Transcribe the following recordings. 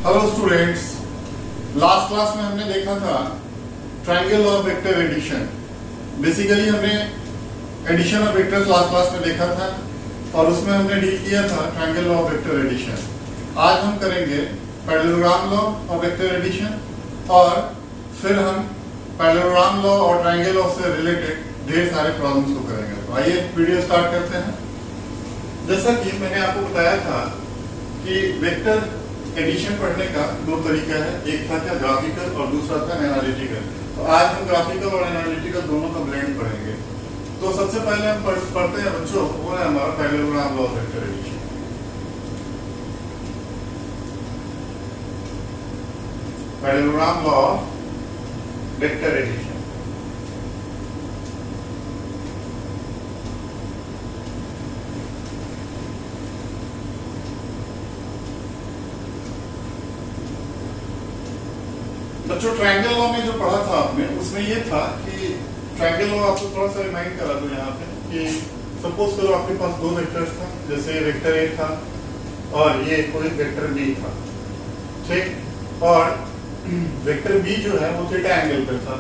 Hello students, last class में हमने देखा था triangle of vector addition. Basically हमने addition of vectors last class में देखा था और उसमें हमने डील किया था ट्रायंगल ऑफ वेक्टर एडिशन। आज हम करेंगे parallelogram law of vector addition और फिर हम पैरेललोग्राम लॉ और ट्रायंगल लॉ से रिलेटेड ढेर सारे प्रॉब्लम्स को करेंगे। तो आइए वीडियो स्टार्ट करते हैं। जैसा कि मैंने आपको बताया था कि वेक्टर एडिशन पढ़ने का दो तरीका है, एक था क्या ग्राफिकल और दूसरा था एनालिटिकल। तो आज हम ग्राफिकल और एनालिटिकल दोनों का ब्लेंड पढ़ेंगे। तो सबसे पहले हम पढ़ते हैं बच्चों, वो है हमारा parallelogram law of vector addition. Parallelogram law of vector addition. बच्चों ट्रायंगल लॉ में जो पढ़ा था आपने, उसमें ये था कि ट्रायंगल लॉ आपको थोड़ा सा रिमाइंड करा दो यहाँ पे कि सपोज करो आपके पास दो वेक्टर्स था, जैसे वेक्टर ए था और ये कोई वेक्टर बी था, ठीक। और वेक्टर बी जो है वो थीटा एंगल पे था।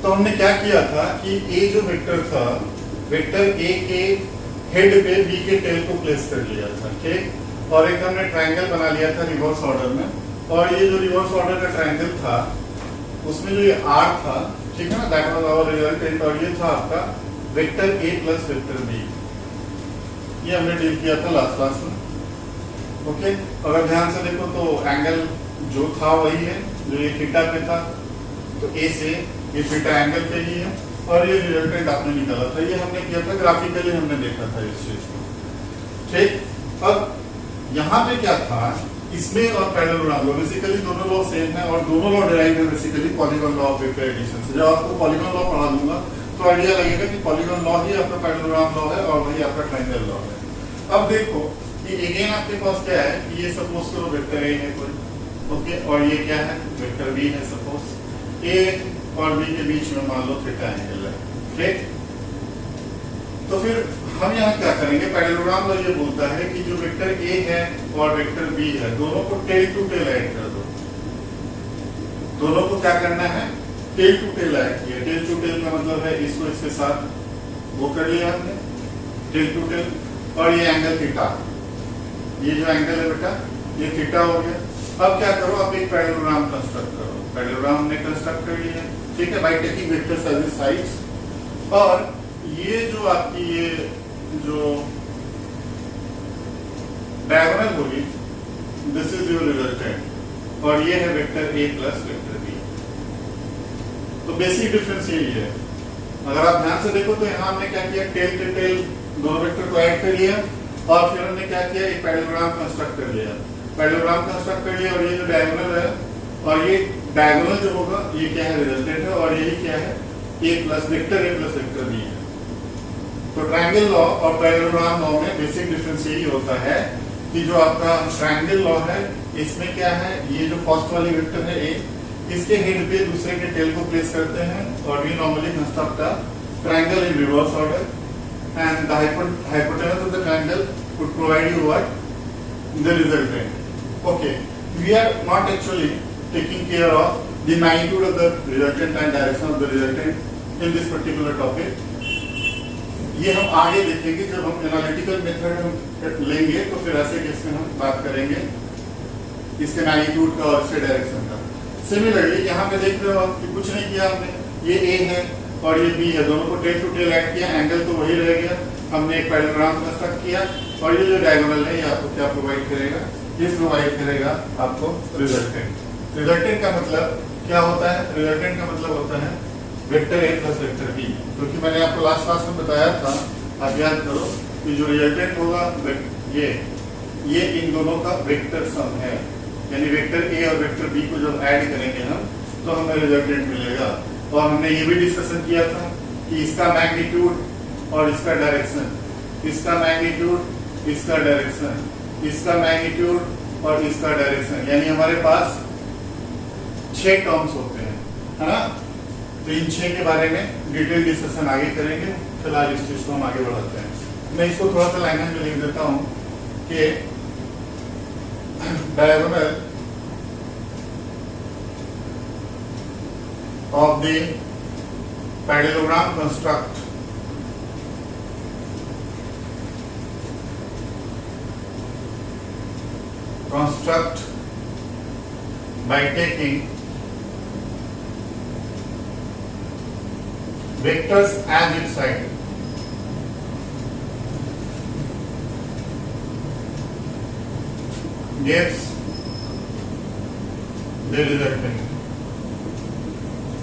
तो हमने क्या किया था कि ए जो वेक्टर था, वेक्टर ए के हेड पे बी के टेल को प्लेस कर लिया था, ठीक। और एक हमने ट्रायंगल बना लिया था रिवर्स ऑर्डर में, और ये जो रिवर्स ऑर्डर का ट्रायंगल था उसमें जो ये आर था, ठीक है ना, दैट वाज आवर रिजल्टेंट। और ये था आपका vector A plus vector B. ये हमने डील किया था लास्ट क्लास में, ओके। अगर ध्यान से देखो तो एंगल जो था वही है जो ये थीटा पे था, तो ए से ये थीटा एंगल पे ही है और ये रिजल्टेंट आपने निकाला था। ये हमने किया था ग्राफिकली, हमने देखा था इस चीज को, ठीक। अब यहाँ पे क्या था, इसमें और पैरेललोग्राम लॉ बेसिकली दोनों लॉ सेम है और दोनों लॉ डिराइव है basically polygon law of vector addition से। जब आपको पॉलीगॉन लॉ पढ़ा दूंगा तो आइडिया लगेगा कि पॉलीगॉन लॉ ही आपका पैरेललोग्राम लॉ है और वही आपका ट्रायंगल लॉ है। अब देखो कि अगेन आपके पास क्या है कि ये सपोज करो वेक्टर ए है कोई, ओके, और ये क्या है वेक्टर बी है। सपोज ए और बी के बीच में मान लो थीटा एंगल है, ठीक। तो फिर हम यहाँ क्या करेंगे, पैरेललोग्राम लॉ ये बोलता है कि जो वेक्टर ए है और वेक्टर बी है दोनों को टेल टू टेल ऐड कर दो। दोनों को क्या करना है, टेल टू टेल ऐड किया। टेल टू टेल का मतलब है इसको इसके साथ वो कर लिया हमने टेल टू टेल, और ये एंगल थीटा, ये जो एंगल है बेटा ये थीटा हो गया। अब क्या करो, आप एक पैरेललोग्राम कंस्ट्रक्ट करो। पैरेललोग्राम हमने कंस्ट्रक्ट कर लिया, ठीक है, by taking vectors as sides. और ये जो आपकी ये जो डायगोनल होगी दिस इज योर रिजल्टेंट, और ये है vector A plus vector B. तो बेसिक डिफरेंस यही है। अगर आप ध्यान से देखो तो यहाँ हमने क्या किया, टेल टू टेल दोनों वेक्टर को ऐड कर लिया और फिर हमने क्या किया, एक पैरेललोग्राम कंस्ट्रक्ट कर लिया। पैरेललोग्राम कंस्ट्रक्ट कर लिया और ये जो डायगोनल है और ये डायगोनल जो होगा ये क्या है, रिजल्टेंट है, और यही क्या है, A plus vector A plus vector B है। तो ट्रायंगल लॉ और पैरेललोग्राम लॉ में बेसिक डिफरेंस यही होता है कि जो आपका ट्रायंगल लॉ है इसमें क्या है, ये जो फर्स्ट वाली वेक्टर है ए, इसके हेड पे दूसरे के टेल को प्लेस करते हैं और we normally construct a triangle in reverse order and the hypotenuse of the triangle would provide you what, the resultant. Okay, we are not actually taking care of the magnitude of the resultant and direction of the resultant in this particular topic. ये हम आगे देखेंगे जब हम analytical method हम लेंगे, तो फिर ऐसे केस में हम बात करेंगे इसके मैग्नीट्यूड का और इसके डायरेक्शन का। सिमिलरली यहाँ पे देख रहे हो आप कि कुछ नहीं किया हमने, ये ए है और ये बी है, दोनों को टेल टू टेल ऐड किया, एंगल तो वही रह गया। हमने एक पैरेललोग्राम कंस्ट्रक्ट किया और ये जो डायगोनल है ये आपको क्या प्रोवाइड करेगा, ये प्रोवाइड करेगा आपको रिजल्टेंट। रिजल्टेंट का मतलब क्या होता है, रिजल्टेंट का मतलब होता है vector A plus vector B. क्योंकि मैंने आपको लास्ट क्लास में बताया था, आप याद करो कि जो रिजल्टेंट होगा ये इन दोनों का वेक्टर सम है, यानी वेक्टर ए और वेक्टर बी को जब ऐड करेंगे हम तो हमें रिजल्टेंट मिलेगा। और हमने ये भी डिस्कशन किया था कि इसका मैग्नीट्यूड और इसका डायरेक्शन, इसका मैग्नीट्यूड इसका डायरेक्शन, इसका मैग्नीट्यूड और इसका डायरेक्शन, यानी हमारे पास 6 टर्म्स होते हैं, है ना। तो इन 6 के बारे में डिटेल डिस्कशन आगे करेंगे। फिलहाल इस चीज को हम आगे बढ़ाते हैं। मैं इसको थोड़ा सा लैंग्वेज में लिख देता हूँ कि diagonal of the parallelogram construct by taking vectors as its side. Gives the resultant.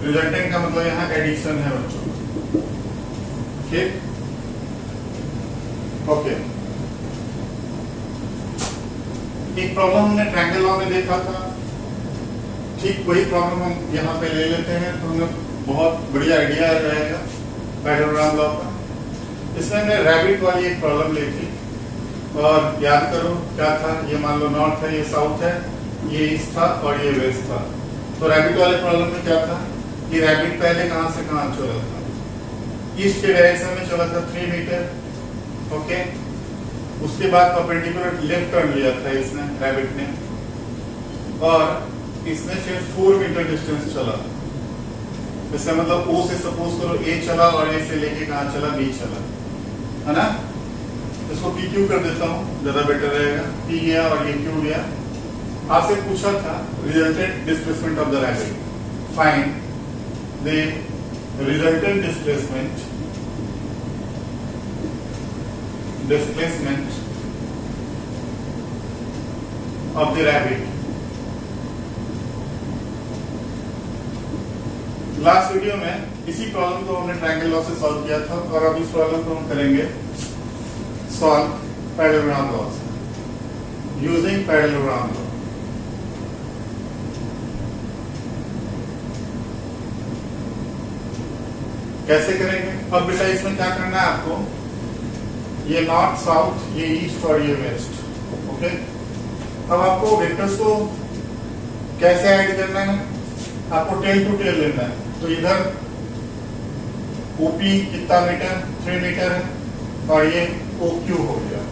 Resultant का मतलब यहाँ एडिशन है बच्चों, ठीक, ओके। एक प्रॉब्लम हमने ट्रायंगल लॉ में देखा था, ठीक वही प्रॉब्लम हम यहाँ पे ले लेते हैं, तो हमें बहुत बढ़िया आइडिया रहेगा पैरेललोग्राम लॉ का। इसमें हमने रैबिट वाली एक प्रॉब्लम ली थी, और याद करो क्या था, ये मान लो नॉर्थ है, ये साउथ है, ये ईस्ट था और ये वेस्ट था। तो रैबिट वाले प्रॉब्लम में क्या था, ये रैबिट पहले कहां से कहां चला था, ईस्ट के डायरेक्शन में चला था 3 मीटर, ओके। उसके बाद परपेंडिकुलर लेफ्ट टर्न लिया था इसने, रैबिट ने, और इसने फिर 4 मीटर डिस्टेंस चला। इसका मतलब ओ से सपोज करो ए चला, और ए से लेके कहां चला, बी चला, है ना। इसको पी क्यू कर देता हूं, ज्यादा बेटर रहेगा। पी गया और ये क्यू गया। आपसे पूछा था resultant displacement of the rabbit, find the resultant displacement of the rabbit. Last video में इसी प्रॉब्लम को हमने ट्रायंगल लॉ से सॉल्व किया था, और अब इस प्रॉब्लम को हम करेंगे सॉल्व पैरेललोग्राम लॉ से, यूजिंग पैरेललोग्राम लॉ। कैसे करेंगे? अब बेटा इसमें क्या करना है आपको, ये नॉर्थ साउथ, ये ईस्ट और ये वेस्ट, ओके। अब आपको वेक्टर्स को कैसे ऐड करना है, आपको टेल टू टेल लेना है। तो इधर ओपी कितना मीटर, 3 मीटर है, और ये OQ हो गया,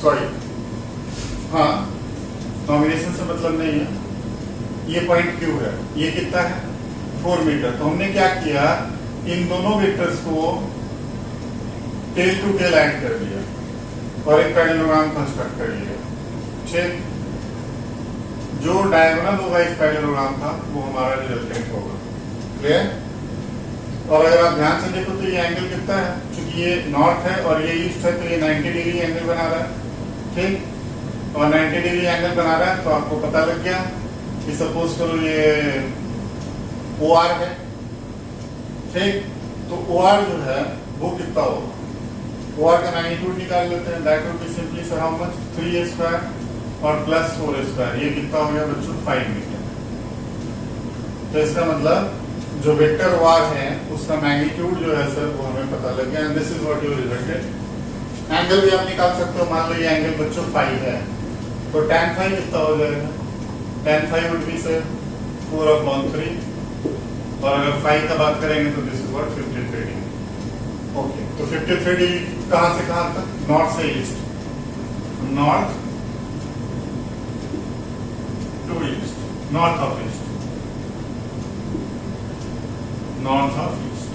सॉरी, हाँ कॉम्बिनेशन से मतलब नहीं है, ये पॉइंट Q है, ये कितना है 4 मीटर। तो हमने क्या किया, इन दोनों वेक्टर्स को टेल टू टेल ऐड कर दिया और एक पैरेललोग्राम कंस्ट्रक्ट कर लिया, ठीक। जो डायगोनल होगा इस पैरेललोग्राम का वो हमारा रिजल्टेंट होगा, क्लियर। और अगर आप ध्यान से देखो तो ये एंगल कितना है, क्योंकि ये नॉर्थ है और ये ईस्ट है, तो ये 90 डिग्री एंगल बना रहा है, ठीक। और 90 डिग्री एंगल बना रहा है, तो आपको पता लग गया कि सपोज करो ये OR है, ठीक। तो OR जो है वो कितना होगा, OR का मैग्नीट्यूड निकाल लेते हैं, that would be simply sir how much, 3a square और प्लस 4a स्क्वायर, ये कितना हो गया बच्चों 5 मीटर। तो इसका मतलब जो वेक्टर OR है उसका मैग्नीट्यूड जो है सर वो हमें पता लग गया, and this is what you resulted. Angle भी आप निकाल सकते हो, मान लो ये एंगल बच्चों 5 है, तो tan 5 कितना हो जाएगा, tan 5 वुड बी सर 4/3, और अगर 5 का बात करेंगे तो this is what 53 degree, okay. तो 53 डिग्री कहां से कहां तक, नॉर्थ से east, north to east, north of east, north of east.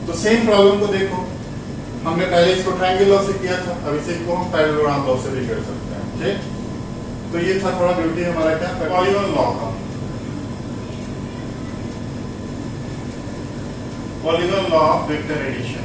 तो सेम प्रॉब्लम को देखो, हमने पहले इसको ट्रायंगल लॉ से किया था, अब इसे को हम पैरेललोग्राम लॉ से भी कर सकते हैं, ठीक। तो ये था थोड़ा ब्यूटी हमारा क्या, पॉलीगॉन लॉ का, polygon law of vector addition.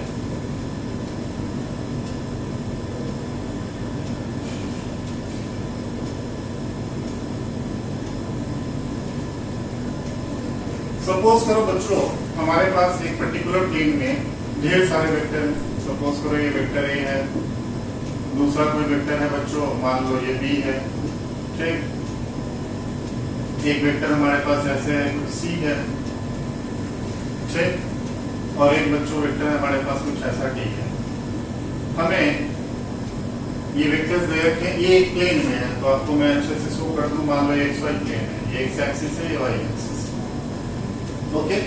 Suppose करो बच्चों हमारे पास एक पर्टिकुलर प्लेन में ढेर सारे वेक्टर हैं, सपोज करो ये वेक्टर A है, दूसरा कोई वेक्टर है बच्चों, मान लो ये B है, ठीक। एक वेक्टर हमारे पास ऐसे है कुछ C है, ठीक। और एक बच्चों वेक्टर है हमारे पास कुछ ऐसा D है। हमें ये वेक्टर्स दे रखे हैं, ये एक प्लेन में है, तो आपको मैं अच्छे से शो कर दूं, मान लो XY प्लेन है, ये X एक्सिस है, ये Y एक्सिस, ओके।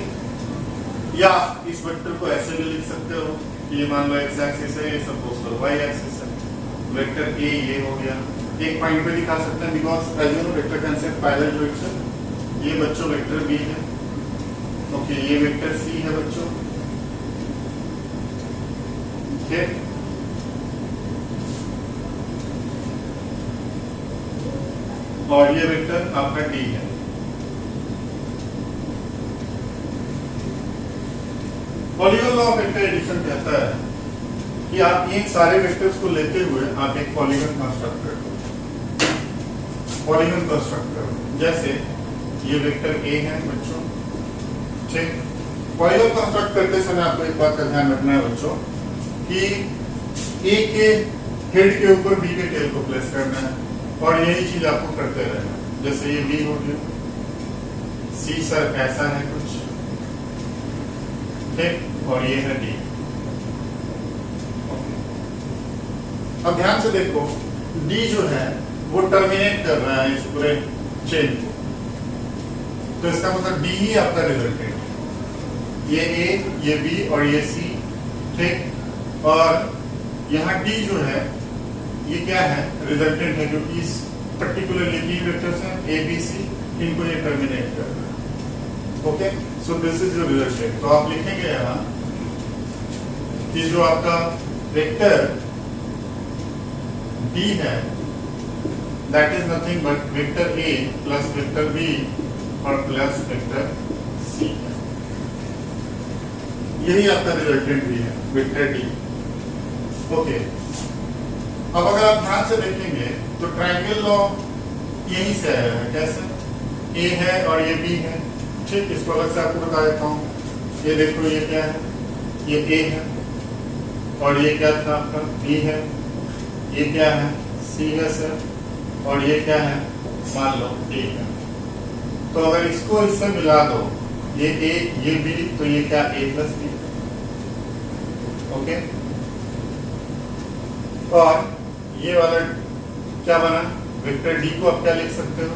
या इस वेक्टर को ऐसे भी लिख सकते हो कि ये मान लो X एक्सिस है, ये सपोज करो Y एक्सिस है, वेक्टर A ये हो गया, एक पॉइंट पे दिखा सकते हैं, because as you know vector can set parallel to itself. ये बच्चों वेक्टर बी है, ओके, ये वेक्टर सी है बच्चों, ठीक। और ये वेक्टर आपका डी है। Polygon law of vector addition कहता है कि आप इन सारे वेक्टर्स को लेते हुए आप एक पॉलीगन कंस्ट्रक्ट करो, पॉलीगन कंस्ट्रक्ट करो। जैसे ये वेक्टर ए है बच्चों, ठीक। पॉलीगन कंस्ट्रक्ट करते समय आपको एक बात का ध्यान रखना है बच्चों कि ए के हेड के ऊपर बी के टेल को प्लेस करना है, और यही चीज आपको करते रहना है। जैसे ये बी हो गया, सी सर ऐसा है कुछ, ठीक, और ये है डी। अब ध्यान से देखो, डी जो है वो टर्मिनेट कर रहा है इस पूरे चेन को, तो इसका मतलब डी ही आपका रिजल्टेंट है। ये ए, ये बी और ये सी, ठीक। और यहाँ डी जो है ये क्या है, रिजल्टेंट है, क्योंकि इस पर्टिकुलरली तीन वेक्टर्स हैं ए बी सी, इनको ये टर्मिनेट कर रहा है, okay. So this is your resultant. तो आप लिखेंगे यहाँ कि जो आपका वेक्टर डी है that is nothing but vector A plus vector B और प्लस वेक्टर सी है, यही आपका रिजल्टेंट भी है, वेक्टर डी, ओके। अब अगर आप ध्यान से देखेंगे तो ट्रायंगल लॉ यहीं से आया है। कैसे, ए है और ये बी है, ठीक। इसको अलग से आपको बता देता हूँ। ये देखो, ये क्या है, ये ए है, और ये क्या था आपका बी है, ये क्या है सी है सर, और ये क्या है मान लो डी है। तो अगर इसको इससे मिला दो, ये ए ये बी, तो ये क्या ए प्लस बी, ओके। और ये वाला क्या बना, वेक्टर डी को आप क्या लिख सकते हो,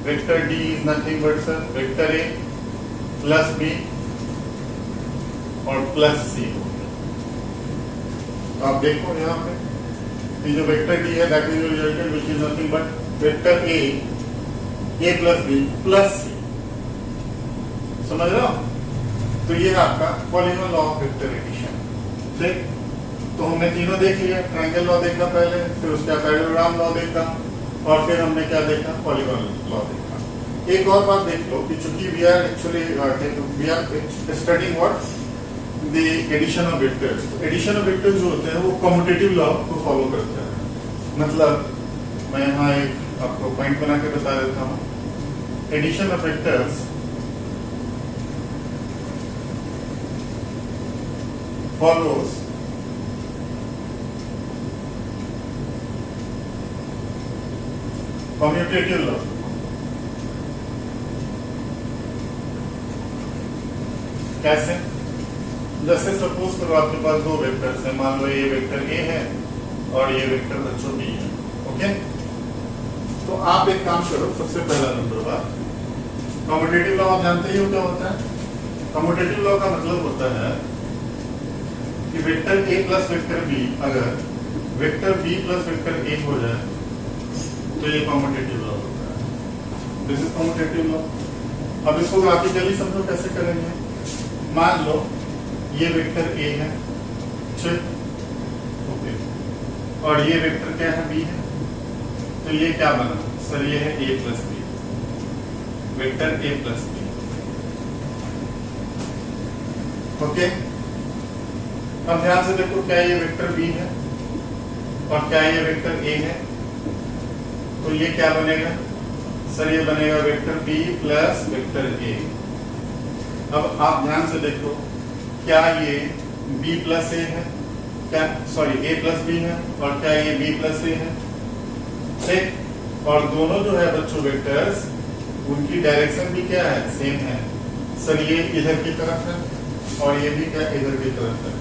vector D is nothing but sir vector A plus B और प्लस सी। आप देखो यहाँ पे ये जो वेक्टर डी है that is resultant which is nothing but vector A plus B plus C, समझ रहे हो। तो ये है आपका polygon law of vector addition, ठीक। तो हमने तीनों देख लिया, ट्रायंगल लॉ देखा पहले, फिर उसके बाद पैरेललोग्राम लॉ देखा, और फिर हमने क्या देखा, पॉलीगॉन लॉ देखा। एक और बात देख लो कि चूंकि we are studying what the addition of vectors. Addition of vectors जो होते हैं वो कम्यूटेटिव लॉ को फॉलो करते हैं। मतलब मैं यहाँ एक आपको पॉइंट बना के बता देता हूँ, addition of vectors follows commutative law। कैसे, जैसे सपोज करो आपके पास दो वेक्टर्स हैं, मान लो ये वेक्टर ए है और ये वेक्टर बच्चों बी है, ओके। तो आप एक काम करो, सबसे पहला नंबर बात, कम्यूटेटिव लॉ आप जानते ही हो क्या होता है। कम्यूटेटिव लॉ का मतलब होता है कि vector A plus vector B, अगर vector B plus vector A हो जाए तो ये कम्यूटेटिव लॉ होता है। This is commutative law. अब इसको ग्राफिकली समझो कैसे करेंगे। मान लो ये वेक्टर ए है, ठीक, ओके, और ये वेक्टर क्या है बी है, तो ये क्या बना सर, ये है A plus B, vector A plus B, okay. अब ध्यान से देखो, क्या ये वेक्टर बी है और क्या ये वेक्टर ए है, तो ये क्या बनेगा सर, ये बनेगा vector B plus vector A. अब आप ध्यान से देखो, क्या ये बी प्लस ए है, क्या सॉरी ए प्लस बी है, और क्या ये बी प्लस ए है, ठीक। और दोनों जो है बच्चों वेक्टर्स, उनकी डायरेक्शन भी क्या है, सेम है सर, ये इधर की तरफ है और ये भी क्या इधर की तरफ है।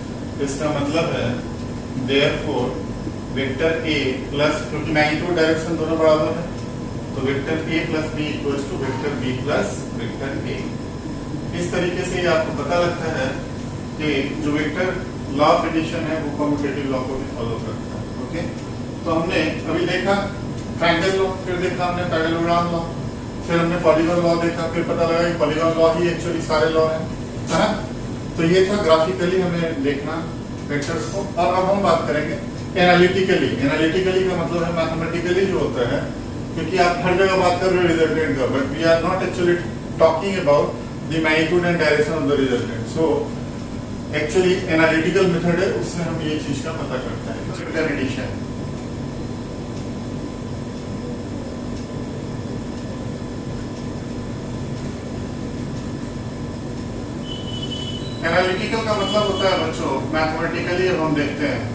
इसका मतलब है देयरफॉर वेक्टर ए प्लस, क्योंकि मैग्नीट्यूड डायरेक्शन दोनों बराबर है, तो vector A plus B equals to vector B plus vector A. इस तरीके से आपको पता लगता है कि जो वेक्टर लॉ ऑफ एडिशन है वो कम्यूटेटिव लॉ को भी फॉलो करता है, ओके। तो हमने अभी देखा ट्रायंगल लॉ, फिर देखा हमने पैरेललोग्राम लॉ, फिर हमने पॉलीगॉन लॉ देखा, फिर पता लगा कि पॉलीगॉन लॉ ही एक्चुअली सारे लॉ है ना। तो ये था ग्राफिकली हमें देखना वेक्टर्स को। और अब हम बात करेंगे एनालिटिकली। एनालिटिकली का मतलब है मैथमेटिकली जो होता है, क्योंकि आप हर जगह बात कर रहे हो रिजल्टेंट का, but we are not actually talking about the magnitude and direction of the resultant. So actually analytical method है, उससे हम ये चीज का पता करते हैं। एडिशन एनालिटिकल का मतलब होता है बच्चों मैथमेटिकली हम देखते हैं,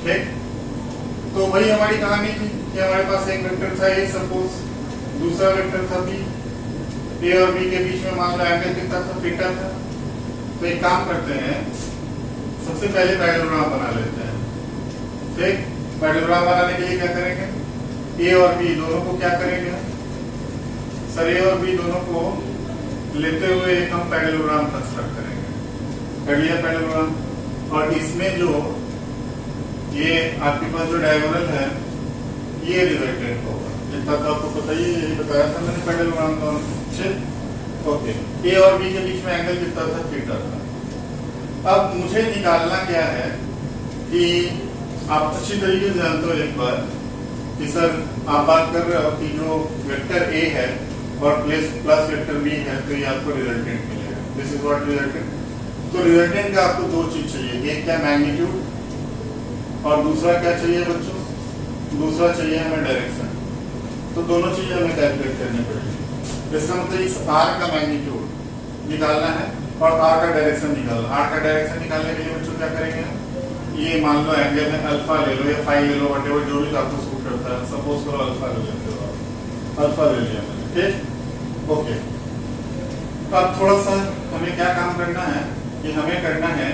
ठीक। तो वही हमारी कहानी थी कि हमारे पास एक वेक्टर था ए, सपोज दूसरा वेक्टर था बी, ए और बी के बीच में मान लो एंगल कितना था, थीटा था। तो एक काम करते हैं, सबसे पहले पैरेललोग्राम बना लेते हैं, ठीक। पैरेललोग्राम बनाने के लिए क्या करेंगे, ए और बी दोनों को क्या करेंगे सर, ए और बी दोनों को लेते हुए एक हम पैरेललोग्राम कंस्ट्रक्ट करेंगे। कर लिया पैरेललोग्राम, और इसमें जो ये आपके पास जो डायगोनल है ये रिजल्टेंट होगा, जितना तो आपको पता ही, यही बताया था मैंने पैरेललोग्राम का, ठीक। ओके, ए और बी के बीच में एंगल कितना था, थीटा था। अब मुझे निकालना क्या है कि आप अच्छी तरीके से जानते हो एक बार कि सर आप बात कर रहे हो कि जो वेक्टर ए है और प्लस वेक्टर बी है, तो ये आपको रिजल्टेंट मिलेगा। This is what resultant. तो रिजल्टेंट का आपको दो चीज चाहिए, एक क्या मैग्नीट्यूड, और दूसरा क्या चाहिए बच्चों, दूसरा चाहिए हमें डायरेक्शन। तो दोनों चीजें हमें कैलकुलेट करनी पड़ेगी। इसका मतलब इस आर का मैग्नीट्यूड निकालना है और आर का डायरेक्शन निकालना। आर का डायरेक्शन निकालने के लिए बच्चों क्या करेंगे, ये मान लो एंगल है अल्फा ले लो या फाई ले लो, व्हाटएवर जो भी आपको सूट करता है, सपोज करो अल्फा ले लेते हो आप, अल्फा ले लिया मैंने, ठीक। ओके, अब थोड़ा सा हमें क्या काम करना है कि हमें करना है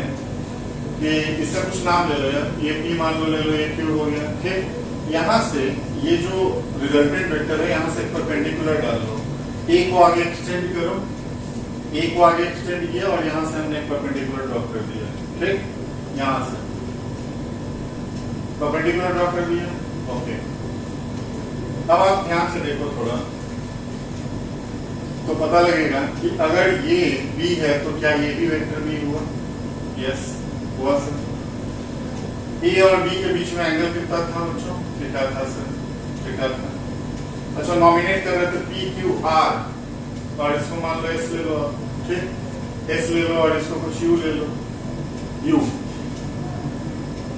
कि इसका कुछ नाम ले लो, यार ये पी मान लो, ले लो ये क्यू हो गया, ठीक। यहाँ से ये जो रिजल्टेंट वेक्टर है यहाँ से परपेंडिकुलर डाल लो, ए को आगे एक्सटेंड करो, ए को आगे एक्सटेंड किया और यहाँ से हमने एक परपेंडिकुलर ड्रॉ कर दिया, ठीक। यहाँ से परपेंडिकुलर ड्रॉ कर दिया, ओके। अब आप ध्यान से देखो थोड़ा, तो पता लगेगा कि अगर ये बी है तो क्या ये भी वेक्टर बी हुआ, यस हुआ सर। ए और बी के बीच में एंगल कितना था बच्चों, थीटा था सर, थीटा था। अच्छा, नॉमिनेट कर रहे थे पी क्यू आर, और इसको मान लो एस ले लो, ठीक। एस ले लो और इसको कुछ यू ले लो, यू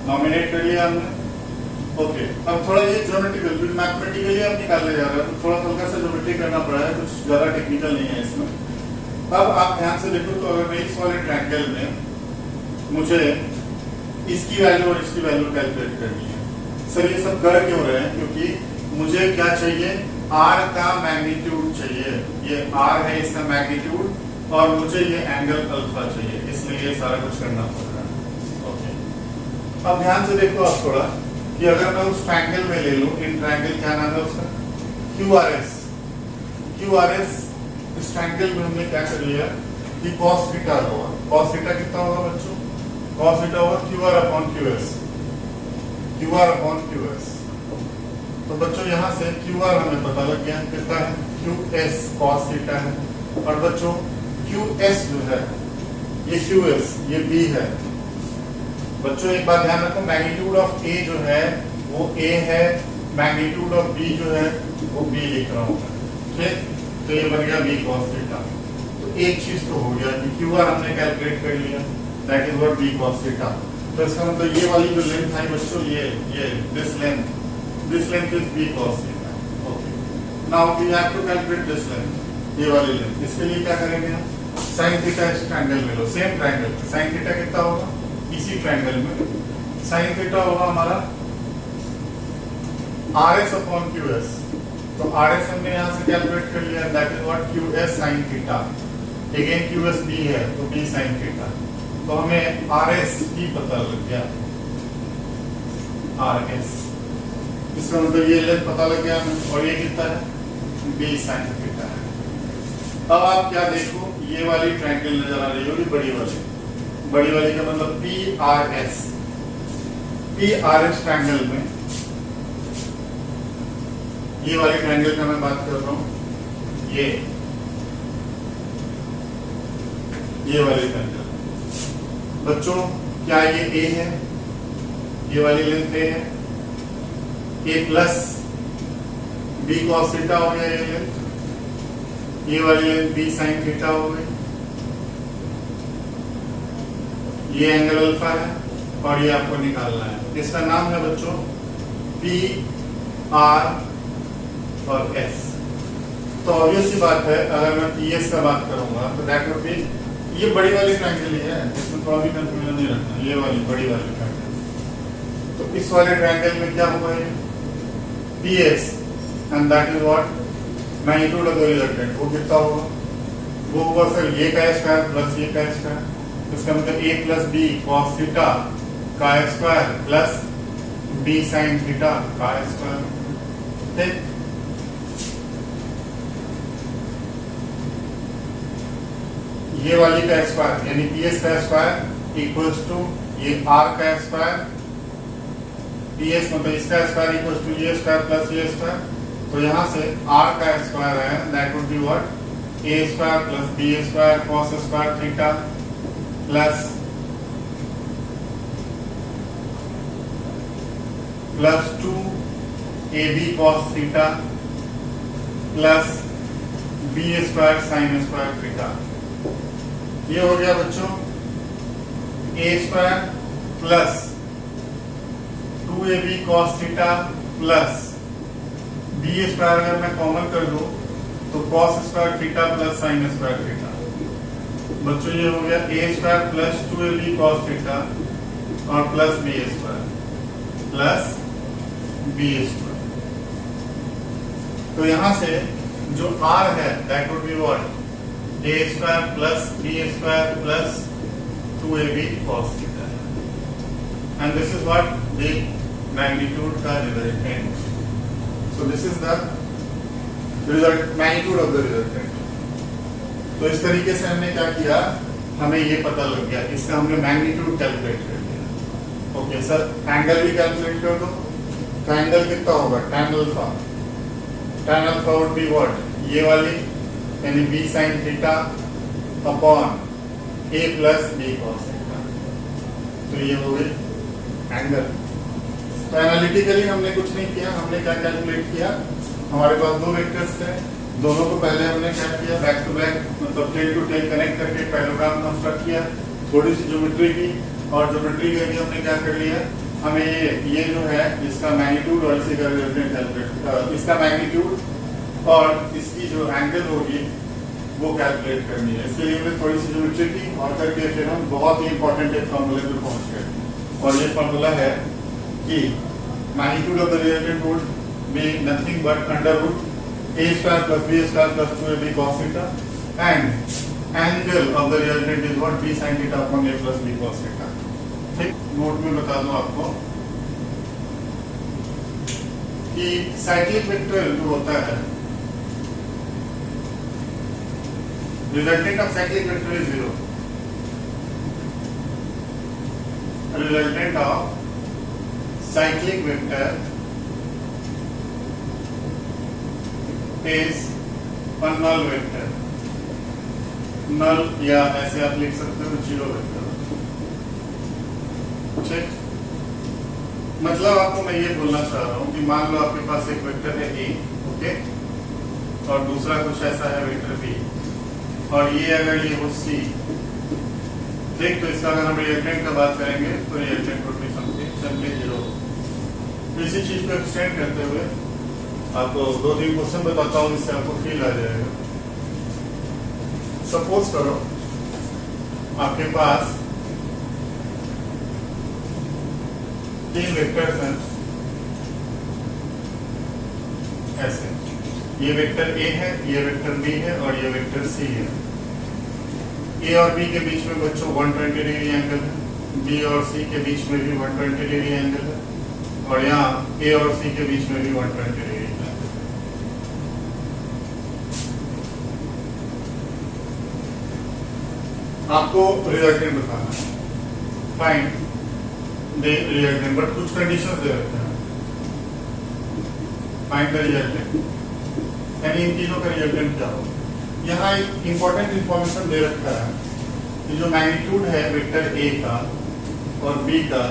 नॉमिनेट कर लिया हमने, ओके। अब थोड़ा ये ज्योमेट्रिकल, क्योंकि मैथमेटिकली आप निकालने जा रहे हो तो थोड़ा हल्का सा ज्योमेट्री करना पड़ा है, कुछ ज्यादा टेक्निकल नहीं है इसमें। अब आप ध्यान से देखो, तो अगर मैं इस वाले ट्रायंगल में मुझे इसकी वैल्यू और इसकी वैल्यू कैलकुलेट करनी है, सर ये सब कर क्यों रहे हैं, क्योंकि मुझे क्या चाहिए, आर का मैग्नीट्यूड चाहिए, ये आर है इसका मैग्नीट्यूड, और मुझे ये एंगल अल्फा चाहिए, इसलिए ये सारा कुछ करना पड़ रहा है, ओके। अब ध्यान से देखो आप थोड़ा कि अगर मैं उस ट्रायंगल में ले लूं, इन ट्रायंगल क्या नाम है उसका, QRS। QRS इस ट्रायंगल में हमने क्या कर लिया कि cos थीटा होगा, cos थीटा कितना होगा बच्चों, cos थीटा होगा QR upon QS, QR upon QS। तो बच्चों यहाँ से QR हमें पता लग गया कितना है, QS cos थीटा है, और बच्चों QS जो है ये QS ये B है। बच्चों एक बात ध्यान रखो, मैग्नीट्यूड ऑफ ए जो है वो ए है, मैग्नीट्यूड ऑफ बी जो है वो बी लिख रहा हूँ, ठीक। तो ये बन गया बी कॉस थीटा। तो एक चीज तो हो गया कि क्यू आर हमने कैलकुलेट कर लिया, that is what B cos theta. तो इसका मतलब ये वाली जो लेंथ है बच्चों, ये this length is B cos theta, okay. Now we have to calculate this length, ये वाली लेंथ। इसके लिए क्या करेंगे हम, साइन थीटा इस ट्रायंगल में लो, सेम ट्रायंगल में साइन थीटा कितना होगा, इसी ट्रायंगल में साइन थीटा होगा हमारा RS अपॉन QS। तो RS हमने यहाँ से कैलकुलेट कर लिया, that is what QS sine theta. Again QS B है तो B साइन थीटा। तो हमें RS भी पता लग गया, RS। इसका मतलब ये लेंथ पता लग गया हमें, और ये कितना है, B साइन थीटा है। अब आप क्या देखो, ये वाली ट्रायंगल नजर आ रही होगी, बड़ी वाली का मतलब PRS। P R S triangle में, ये वाले ट्रायंगल का मैं बात कर रहा हूं, ये वाले ट्रायंगल बच्चों, क्या ये ए है? ये वाली लेंथ ए है, A plus B cos theta हो गया ये लेंथ, ये वाली लेंथ बी साइन थीटा हो गई, ये एंगल अल्फा है और ये आपको निकालना है। इसका नाम है बच्चों पी आर और एस। तो ऑब्वियस सी बात है, अगर मैं पी एस का बात करूंगा तो दैट वुड बी, ये बड़ी वाली ट्रायंगल ही है, इसमें थोड़ा भी कंफ्यूजन नहीं रखना, ये वाली बड़ी वाली ट्रायंगल। तो इस वाले ट्रायंगल में क्या होगा, ये P S and that is what magnitude of the resultant, वो कितना होगा? वो होगा सर ये का स्क्वायर प्लस ये का स्क्वायर, इसका मतलब a plus B cos theta का square plus b sine theta का स्क्वायर। ठीक, ये वाली का स्क्वायर यानी ps का स्क्वायर इक्वल्स टू ये r का स्क्वायर, ps मतलब इसका स्क्वायर इक्वल्स टू ये स्क्वायर प्लस ये स्क्वायर। तो यहां से r का स्क्वायर है, that would be what a square plus b square cos square theta plus plus 2ab cos theta plus b square sign square theta. ये हो गया बच्चों a square plus 2ab cos theta plus b square, अगर मैं common कर दूं तो cos square theta plus sine square theta. बच्चों ये हो गया a square plus 2ab cos theta और plus b square plus b square. तो यहां से जो r है that would be what a square plus b square plus 2ab cos theta, and this is what the magnitude का resultant. So this is the result magnitude of the resultant. तो इस तरीके से हमने क्या किया, हमें ये पता लग गया, इसका हमने मैग्नीट्यूड कैलकुलेट कर लिया। ओके सर, एंगल भी कैलकुलेट कर दो। तो एंगल कितना होगा, tan alpha, tan alpha would be what, ये वाली यानी b sin theta upon a plus b cos theta. तो ये हो गई एंगल। तो एनालिटिकली हमने कुछ नहीं किया, हमने क्या कैलकुलेट किया, हमारे पास दो वेक्टर्स थे, दोनों को पहले हमने क्या किया, बैक टू बैक मतलब टेल टू टेल कनेक्ट करके पैरेललोग्राम कंस्ट्रक्ट किया, थोड़ी सी ज्योमेट्री की, और ज्योमेट्री करके हमने क्या कर लिया, हमें ये जो है इसका मैग्नीट्यूड और इसी का रिजल्टेंट कैलकुलेट, इसका मैग्नीट्यूड और इसकी जो एंगल होगी वो कैलकुलेट करनी है। इसके लिए हमने थोड़ी सी ज्योमेट्री की और करके फिर हम बहुत ही इंपॉर्टेंट एक फॉर्मूले पे पहुंच गए, और ये फॉर्मूला है कि magnitude of the resultant would be nothing but under root a square plus b square plus 2ab cos theta, and angle of the resultant is what b sin theta upon a plus b cos theta। ठीक, note में बता दूं आपको कि cyclic vector जो होता है, resultant of cyclic vector is 0, resultant of cyclic vector is a null vector, null या ऐसे आप लिख सकते हो जीरो वेक्टर। ठीक, मतलब आपको मैं ये बोलना चाह रहा हूँ कि मान लो आपके पास एक वेक्टर है a, ओके, और दूसरा कुछ ऐसा है वेक्टर b, और ये अगर ये हो c, ठीक, तो इसका अगर हम रिजल्टेंट का बात करेंगे तो resultant would be something simply 0। इसी चीज को एक्सटेंड करते हुए आपको 2-3 क्वेश्चन बताता हूँ, इससे आपको फील आ जाएगा। सपोज करो आपके पास 3 वेक्टर्स हैं ऐसे, ये वेक्टर A है, ये वेक्टर B है और ये वेक्टर C है। A और B के बीच में बच्चों 120 डिग्री एंगल है, B और C के बीच में भी 120 डिग्री एंगल है, और यहाँ A और C के बीच में भी 120 डिग्री। आपको रिजल्टेंट बताना है, फाइंड दे रिजल्टेंट, बट कुछ कंडीशंस दे रखे हैं। फाइंड द रिजल्टेंट, यानी इन तीनों का रिजल्टेंट क्या होगा। यहाँ एक इंपॉर्टेंट इंफॉर्मेशन दे रखा है कि जो मैग्नीट्यूड है वेक्टर ए का और बी का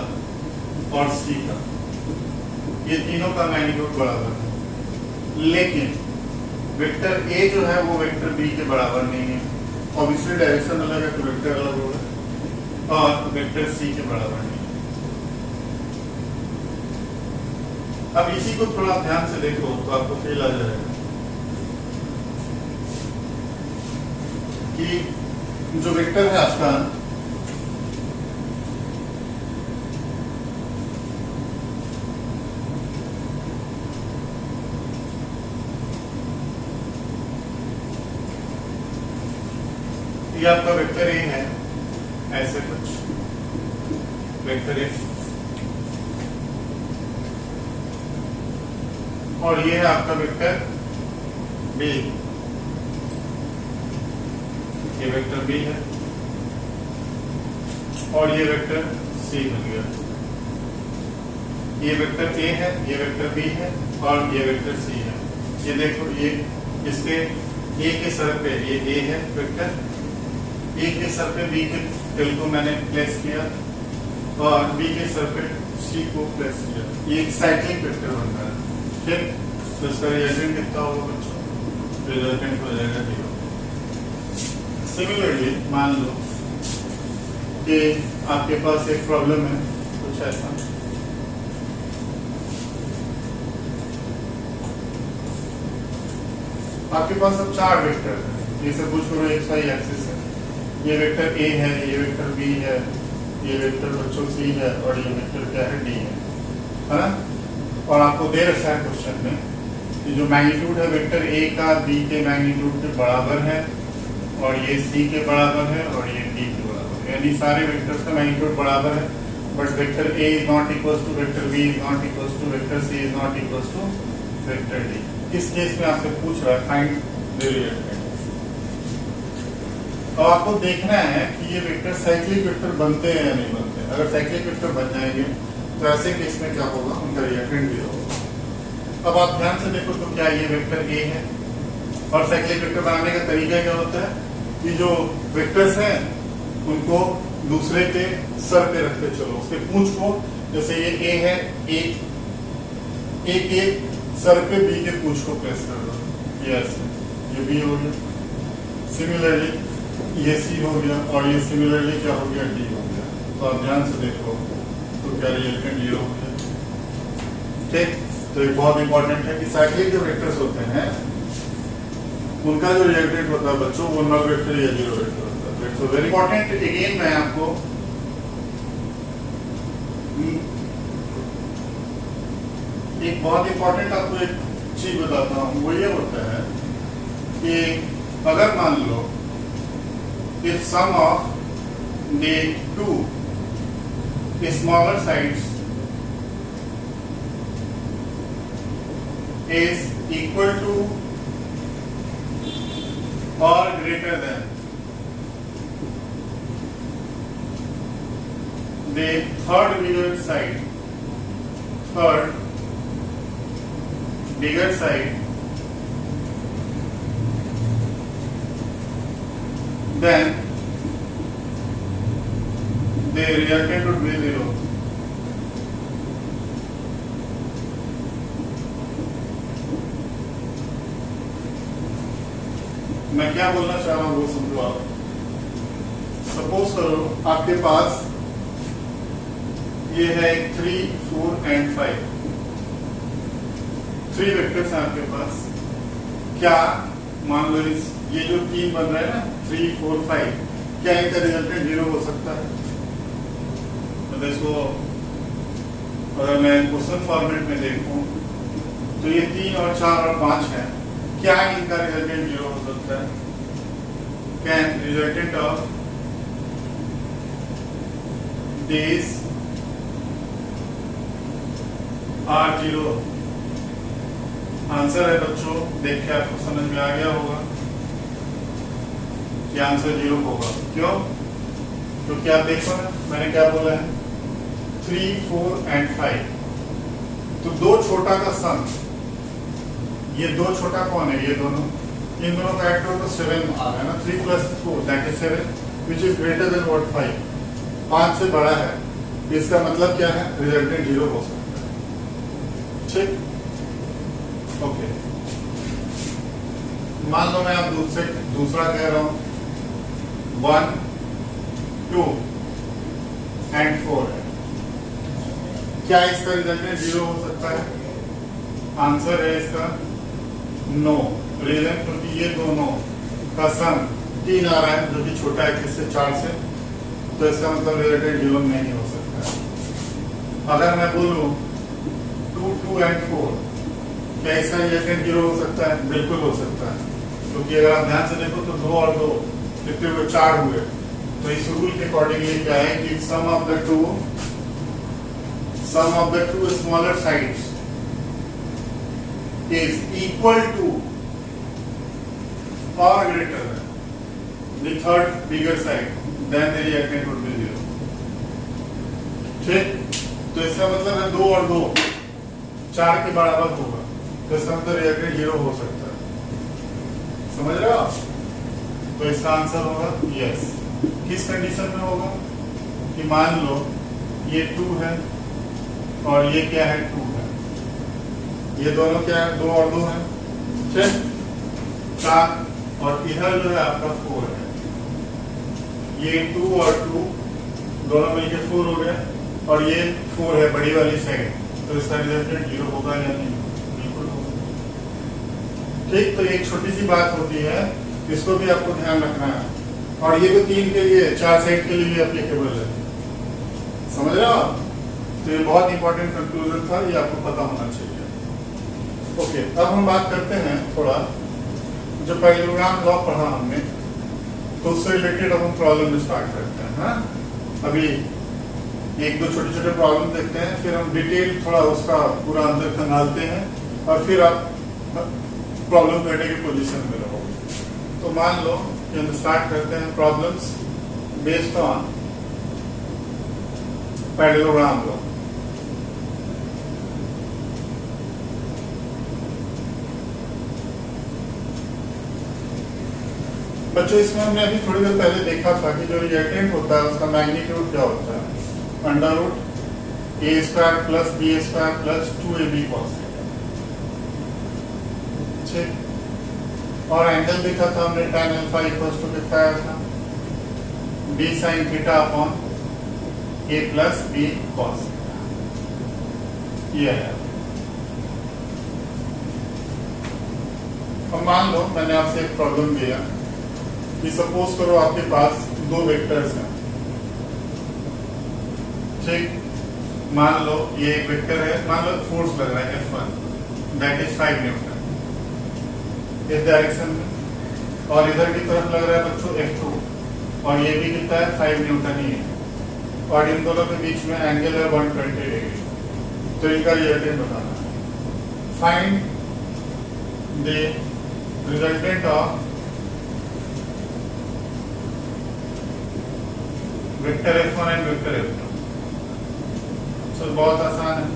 और सी का, ये तीनों का मैग्नीट्यूड बराबर है, लेकिन वेक्टर ए जो है वो वेक्टर बी के बराबर नहीं है। ऑब्वियसली डायरेक्शन अलग है तो वेक्टर अलग होगा, और वेक्टर सी के बराबर नहीं है। अब इसी को थोड़ा ध्यान से देखो तो आपको फील आ जाएगा कि जो वेक्टर है आपका ये आपका वेक्टर ए है, ऐसे कुछ वेक्टर ए, और ये है आपका वेक्टर बी, ये वेक्टर बी है, और ये वेक्टर सी बन गया। ये वेक्टर ए है, ये वेक्टर बी है, और ये वेक्टर सी है। ये देखो, ये इसके ए के सर पे ये ए है वेक्टर, ए के सर पे बी के टेल को मैंने प्लेस किया, और बी के सर पे सी को प्लेस किया। ये एक साइक्लिक वेक्टर बन रहा है। ठीक, तो इसका रिजल्टेंट कितना होगा बच्चों? रिजल्टेंट हो जाएगा 0। सिमिलरली मान लो कि आपके पास एक प्रॉब्लम है कुछ ऐसा, आपके पास अब 4 वेक्टर है, ये सब कुछ एक्स वाई एक्सिस है। ये वेक्टर ए है, ये वेक्टर बी है, ये वेक्टर बच्चों सी है, और ये वेक्टर क्या है, डी है ना। और आपको दे रखा है क्वेश्चन में कि जो मैग्नीट्यूड है वेक्टर ए का बी के मैग्नीट्यूड के बराबर है, और ये सी के बराबर है, और ये डी के बराबर है, यानी सारे वेक्टर्स का मैग्नीट्यूड बराबर है। But vector A is not equal to vector B is not equal to vector C is not equal to vector D. इस केस में आपसे पूछ रहा है फाइंड द रिजल्टेंट। अब आपको देखना है कि ये वेक्टर साइक्लिक वेक्टर बनते हैं या नहीं बनते। अगर साइक्लिक वेक्टर बन जाएंगे तो ऐसे केस में क्या होगा, उनका रिजल्टेंट 0 होगा। अब आप ध्यान से देखो तो क्या ये वेक्टर ए है, और साइक्लिक वेक्टर बनाने का तरीका क्या होता है कि जो वेक्टर्स हैं उनको दूसरे के सर पे रखते चलो, उसके पूंछ को, जैसे ये ए है, ए के सर पे बी के पूंछ को प्रेस कर दो, ये ऐसे, ये बी हो गया। सिमिलरली ये सी हो गया, और ये सिमिलरली क्या हो गया, डी हो गया। तो आप ध्यान से देखो तो क्या रिजल्टेंट 0 हो गया। ठीक, तो एक बहुत इंपॉर्टेंट है कि साइक्लिक जो वेक्टर्स होते हैं उनका जो रिजल्टेंट होता है बच्चों, वो नल वेक्टर या 0 वेक्टर होता है। सो वेरी इंपॉर्टेंट, अगेन मैं आपको एक बहुत इंपॉर्टेंट आपको एक चीज बताता हूँ। वो ये होता है कि अगर मान लो if sum of the two smaller sides is equal to or greater than the third bigger side, then the reactant would be 0. मैं क्या बोलना चाह रहा हूँ वो समझो आप। सपोज करो आपके पास ये है 3, 4 एंड 5, 3 वेक्टर्स हैं आपके पास। क्या मान लो ये जो 3 बन रहा है ना, 3, 4, 5, क्या इनका रिजल्टेंट 0 हो सकता है? मतलब इसको अगर मैं क्वेश्चन फॉर्मेट में देखूं तो ये 3 और 4 और 5 है, क्या इनका रिजल्टेंट 0 हो सकता है? Can resultant of this are 0? Answer है बच्चों, देख के आपको समझ में आ गया होगा कि आंसर 0 होगा। क्यों? क्योंकि आप देखो ना मैंने क्या बोला है 3, 4 एंड 5, तो दो छोटा का सम, ये दो छोटा कौन है? ये दोनों, इन दोनों का ऐड करो तो 7 आ रहा है ना, 3 + 4 that is 7 which is greater than what 5, 5 से बड़ा है, इसका मतलब क्या है? रिजल्टेंट 0 हो सकता है। ठीक, ओके। मान लो मैं आप दूसरा कह रहा हूं 1, 2 एंड 4 है, क्या इसका रिजल्टेंट 0 हो सकता है? आंसर है इसका नो। रीजन क्योंकि ये दोनों का सम 3 आ रहा है जो कि छोटा है किससे? 4 से, तो इसका मतलब रिजल्टेंट 0 नहीं हो सकता है। अगर मैं बोलूं 2, 2 एंड 4, क्या इसका रिजल्टेंट 0 हो सकता है? बिल्कुल हो सकता है, क्योंकि अगर आप ध्यान से देखो तो 2 और 2 कितने हुए? 4 हुए। तो इस रूल के अकॉर्डिंगली क्या है कि sum of the two smaller sides is equal to और greater than the third bigger side, then the resultant would be 0। ठीक, तो इसका मतलब है 2 और 2 4 के बराबर होगा, तो इसका मतलब रिजल्टेंट 0 हो सकता है। समझ रहे हो आप? तो इसका आंसर होगा यस। किस कंडीशन में होगा? कि मान लो ये 2 है और ये क्या है? 2 है, ये दोनों क्या है? 2 और 2 है, ठीक, 4, और इधर जो है आपका 4 है, ये 2 और 2 दोनों मिलकर 4 हो गया, और ये 4 है बड़ी वाली साइड, तो इसका रिजल्टेंट 0 होगा या नहीं? बिल्कुल होगा। ठीक, तो एक छोटी सी बात होती है, इसको भी आपको ध्यान रखना है, और ये तो 3 के लिए, 4 साइड के लिए भी एप्लीकेबल है। समझ रहे हो आप? तो ये बहुत इंपॉर्टेंट कंक्लूजन था, ये आपको पता होना चाहिए। ओके, अब हम बात करते हैं थोड़ा, जो पैरेललोग्राम लॉ पढ़ा हमने, तो उससे रिलेटेड अब हम प्रॉब्लम स्टार्ट करते हैं। हाँ, अभी एक दो छोटे छोटे प्रॉब्लम देखते हैं, फिर हम डिटेल थोड़ा उसका पूरा अंदर खंगालते हैं, और फिर आप प्रॉब्लम करने की पोजीशन में रहोगे। तो मान लो कि हम स्टार्ट करते हैं problems based on parallelogram law. बच्चों, इसमें हमने अभी थोड़ी देर पहले देखा था कि जो रिजल्टेंट होता है उसका मैग्नीट्यूड क्या होता है? √a² + b² + 2ab cos theta. ठीक, और एंगल देखा था हमने tan α = कितना आया था? b sin theta upon a + b cos theta, ये है। अब मान लो मैंने आपसे एक प्रॉब्लम दिया कि सपोज करो आपके पास 2 वेक्टर्स हैं। ठीक, मान लो ये एक वेक्टर है, मान लो फोर्स लग रहा है F1 दैट इज 5 न्यूटन इस डायरेक्शन में, और इधर की तरफ लग रहा है बच्चों F2, और ये भी कितना है? 5 न्यूटन ही है, और इन दोनों के बीच में एंगल है 120 डिग्री। तो इनका रिजल्टेंट बताना है। Find the resultant of vector F1 and vector F2। Sir बहुत आसान है,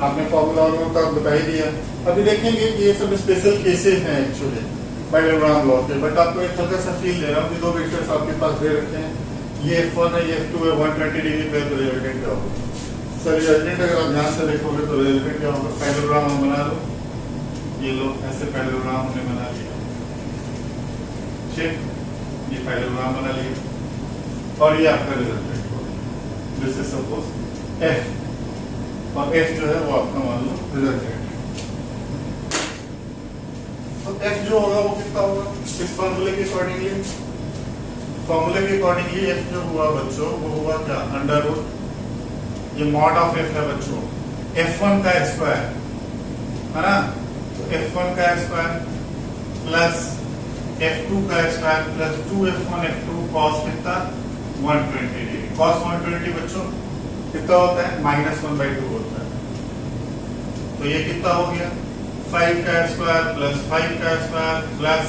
आपने फॉर्मूला और तो बता ही दिया। अभी देखेंगे कि ये सब स्पेशल केसेस हैं एक्चुअली पैरेललोग्राम लॉ के, बट आपको एक हल्का सा फील दे रहा हूँ कि 2 वेक्टर्स आपके पास दे रखे हैं, ये F1 है, ये F2 है, 120 डिग्री पे, तो रिजल्टेंट क्या होगा? सर रिजल्टेंट अगर आप ध्यान से देखोगे तो रिजल्टेंट क्या होगा? पैरेललोग्राम हम बना लो, ये लो ऐसे पैरेललोग्राम हमने बना लिया। ठीक, ये पैरेललोग्राम बना लिया, और ये आपका रिजल्टेंट होगा। दिस इज सपोज F, और F जो है वो आपका मान लो रिजल्टेंट। तो F जो होगा वो कितना होगा? इस फॉर्मूले के अकॉर्डिंगली, F जो हुआ बच्चों वो हुआ क्या? √ ये mod ऑफ F है बच्चों, F1 का स्क्वायर है ना, तो F1 का स्क्वायर प्लस F2 का square plus 2F1 F2 cos कितना? 120 डिग्री। cos 120 बच्चों कितना होता है? -1/2 होता है। तो ये कितना हो गया? 5 का स्क्वायर प्लस 5 का स्क्वायर प्लस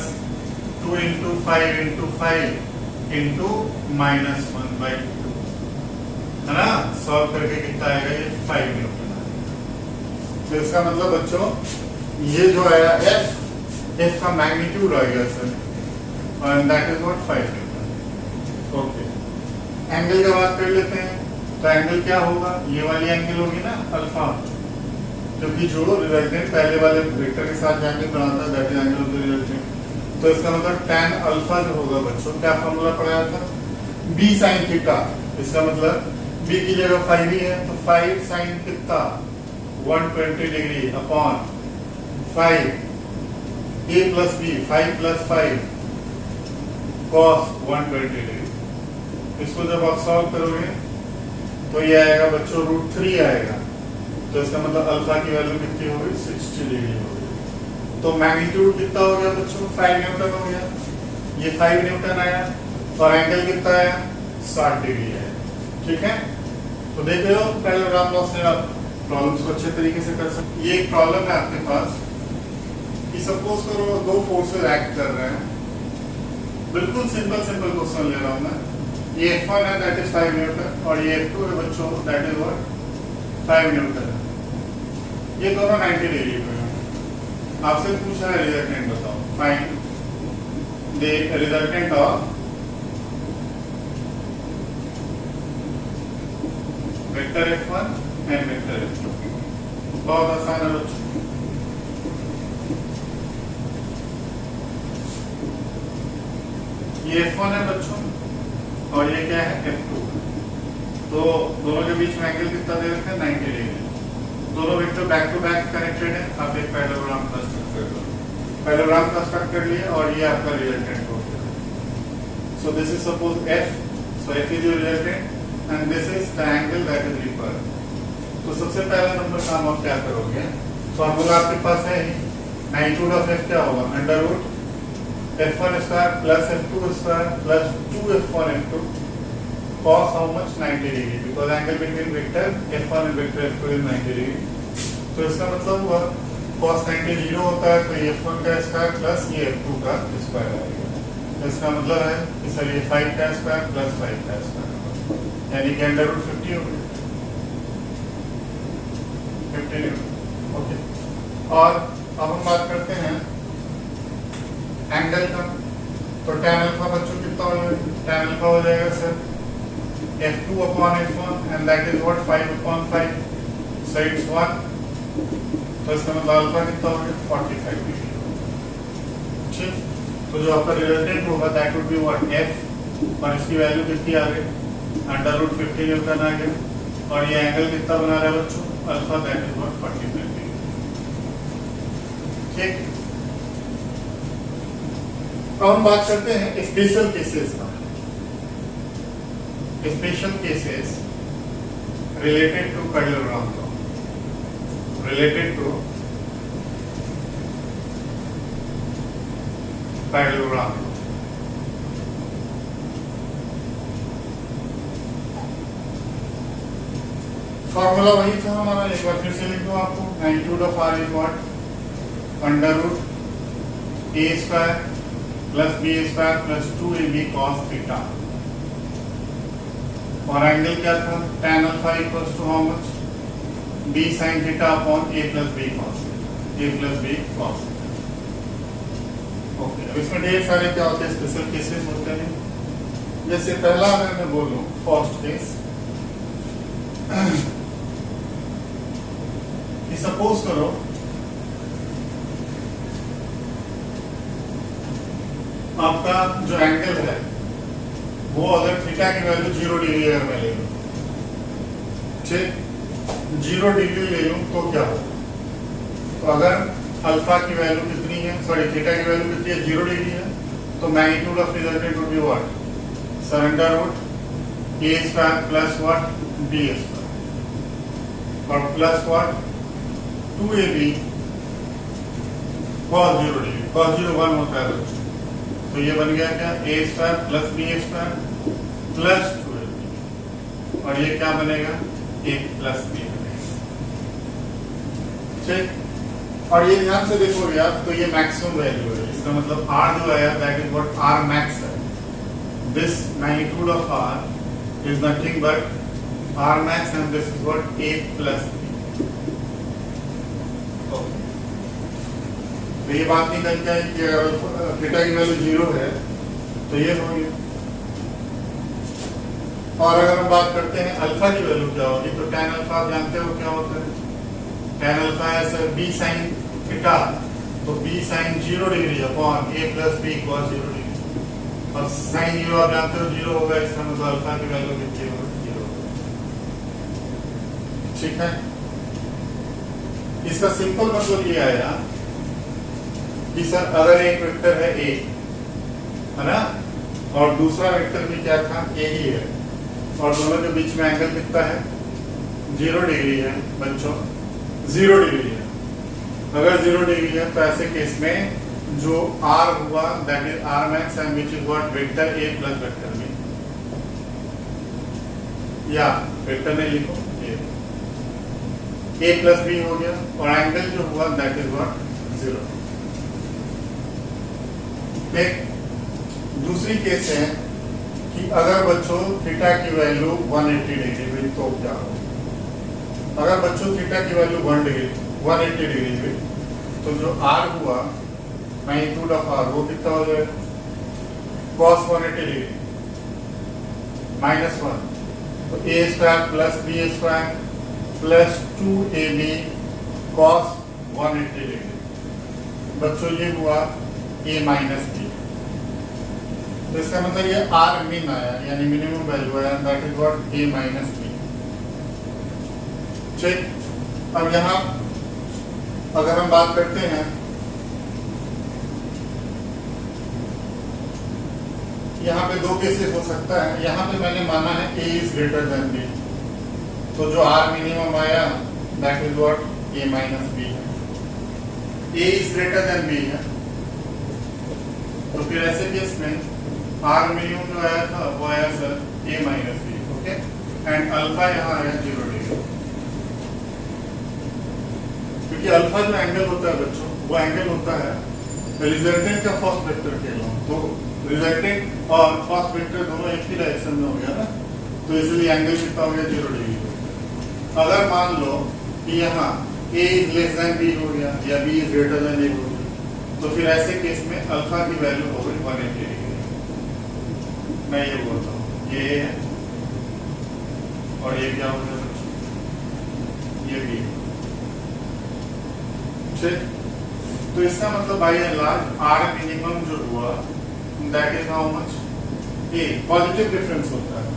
2 × 5 × 5 × -1/2। है ना, सॉल्व करके कितना आएगा, ये 5 न्यूटन आएगा। तो इसका मतलब बच्चों ये जो आया एफ का मैग्नीट्यूड आ गया sir, and that is what 5 Newton. Okay, angle की बात कर लेते हैं। तो एंगल क्या होगा, ये वाली एंगल होगी ना अल्फा, क्योंकि जो रिजल्टेंट पहले वाले वेक्टर के साथ एंगल बनाता है that is angle of the resultant. तो इसका मतलब tan अल्फा जो होगा बच्चों, क्या फॉर्मूला पढ़ाया था, b sin थीटा। इसका मतलब b की जगह 5 ही है, तो 5 sin कितना 120 degree upon 5 a plus b, 5 plus 5 cos 120 degree. इसको जब आप सॉल्व करोगे तो ये आएगा बच्चों √3 आएगा। तो इसका मतलब अल्फा की वैल्यू कितनी होगी, 60 डिग्री होगी। तो मैग्नीट्यूड कितना हो गया बच्चों, 5 न्यूटन हो गया, ये 5 न्यूटन आया, और एंगल कितना आया, 60 डिग्री है। ठीक है, तो देख रहे हो पैरेललोग्राम लॉ से आप प्रॉब्लम्स को अच्छे तरीके से कर सकते। ये एक प्रॉब्लम है आपके पास कि सपोज करो दो फोर्सेस एक्ट कर रहे हैं, बिल्कुल सिंपल क्वेश्चन ले रहा हूं मैं। ये F1 है दैट इज 5 न्यूटन, और ये F2 है बच्चों दैट इज व्हाट 5 न्यूटन। ये दोनों 90 डिग्री पे हैं। आपसे पूछा है रिजल्टेंट बताओ, find the resultant of vector F1 and vector F2। बहुत आसान है बच्चों। ये F1 है बच्चों, और ये क्या है F2। तो दोनों के बीच में एंगल कितना दे रखे हैं, 90 डिग्री। दोनों vector back to back connected है। आप एक पैरेललोग्राम कंस्ट्रक्ट कर लो, पैरेललोग्राम कंस्ट्रक्ट कर लिए, और ये आपका रिजल्टेंट हो गया। सो this is suppose F, so F is your resultant and this is the angle that is required. तो सबसे पहला नंबर काम आप क्या करोगे, फॉर्मूला आपके पास है, मैग्नीट्यूड ऑफ F क्या होगा, under root F1 square plus F2 square plus 2F1 F2 cos how much 90 degree, because angle between vector F1 and vector F2 is 90 degree. तो इसका मतलब हुआ cos 90 0 होता है, तो ये F1 का स्क्वायर प्लस ये F2 का स्क्वायर आएगा। तो इसका मतलब है कि सर ये 5 का स्क्वायर प्लस 5 का स्क्वायर, यानी कि अंडर रूट 50 हो गया, 50। ओके, और अब हम बात करते हैं एंगल का। तो tan अल्फा बच्चों कितना हो जाएगा, tan अल्फा हो जाएगा sir F2 upon F1 and that is what 5 upon 5, so it's 1। तो इसका मतलब अल्फा कितना हो गया, 45 डिग्री। ठीक, तो जो आपका रिजल्टेंट होगा that would be what F, और इसकी वैल्यू कितनी आ गई, अंडर रूट 50 न्यूटन आ गया, और ये एंगल कितना बना रहा है बच्चों, alpha that is what 45 degree. ठीक, अब हम बात करते हैं स्पेशल केसेस का। Special cases related to parallelogram law, related to parallelogram law। Formula वही था हमारा, एक बार फिर से लिख दो आपको, magnitude of R is what under root A square plus B square plus 2AB cos theta, और एंगल क्या था, tan alpha equals to how much, b sin theta upon a plus b cos theta. Okay, अब इसमें ढेर सारे क्या होते हैं, स्पेशल केसेस होते हैं। जैसे पहला अगर मैं बोलूं फर्स्ट केस, कि सपोज करो आपका जो एंगल है वो अगर थीटा की वैल्यू 0 डिग्री अगर मैं ले लूं, ठीक 0 डिग्री ले लूं तो क्या होगा, तो अगर अल्फा की वैल्यू कितनी है, सॉरी थीटा की वैल्यू कितनी है, 0 डिग्री है, तो magnitude of resultant would be what, sir under root a square plus what b square, और plus what 2ab cos 0 degree, cos 0 1 होता है बच्चों, तो ये बन गया क्या, a square plus b square plus 2ab, और ये क्या बनेगा, a प्लस b बनेगा। ठीक, और ये ध्यान से देखोगे आप तो ये मैक्सिमम वैल्यू है, इसका मतलब r जो आया that is what r max है। This magnitude of r is nothing but R max and this is what A plus B. तो ये बात निकल के आई कि अगर थीटा की वैल्यू 0 है तो ये हो गया। और अगर हम बात करते हैं अल्फा की वैल्यू क्या होगी, तो tan अल्फा आप जानते हो क्या होता है। tan अल्फा है b sin थीटा, तो b sin 0 degree upon a plus b cos 0 degree. और sin 0 आप जानते हो 0 होगा, इसका मतलब अल्फा की वैल्यू कितनी होगी, 0 होगा। ठीक है, इसका सिंपल मतलब ये आया कि सर अगर एक वेक्टर है a, है ना, और दूसरा वेक्टर भी क्या था, a ही है, और दोनों के बीच में एंगल कितना है, 0 डिग्री है बच्चों, 0 डिग्री है। अगर 0 डिग्री है तो ऐसे केस में जो r हुआ that is r max and which is what vector a plus vector b, या वेक्टर में लिखो a प्लस b हो गया, और एंगल जो हुआ दैट इज व्हाट 0। दूसरी केस है कि अगर बच्चों थीटा की वैल्यू 180 डिग्री हुई तो क्या हो। अगर बच्चों थीटा की वैल्यू 180 डिग्री हुई तो जो r हुआ मैग्नीट्यूड ऑफ r वो कितना हो जाएगा, cos 180 डिग्री -1, तो a square plus b square plus 2ab cos 180 degree. बच्चों ये हुआ a माइनस b, तो इसका मतलब ये r min आया, यानी मिनिमम वैल्यू आया, that is what a minus b। ठीक, अब यहाँ अगर हम बात करते हैं, यहाँ पे दो केसेस हो सकता है। यहाँ पे मैंने माना है a is greater than b, तो जो r मिनिमम आया that is what a minus b है। a is greater than b है, तो फिर ऐसे केस में r मिनिमम जो आया था वो आया sir a minus b, okay, and alpha यहाँ आया 0 डिग्री, क्योंकि अल्फा जो एंगल होता है बच्चों वो एंगल होता है रिजल्टेंट का फर्स्ट वेक्टर के लॉन्ग, तो रिजल्टेंट और फर्स्ट वेक्टर दोनों एक ही डायरेक्शन में हो गया ना, तो इसलिए एंगल कितना हो गया 0 डिग्री। अगर मान लो कि यहाँ a is less than b हो गया या b is greater than a हो गया, तो फिर ऐसे केस में अल्फा की वैल्यू हो गई 180 डिग्री। मैं ये बोलता हूँ ये है और ये क्या हो गया, ये भी। ठीक, तो इसका मतलब by and large r minimum जो हुआ that is how much, a positive difference होता है,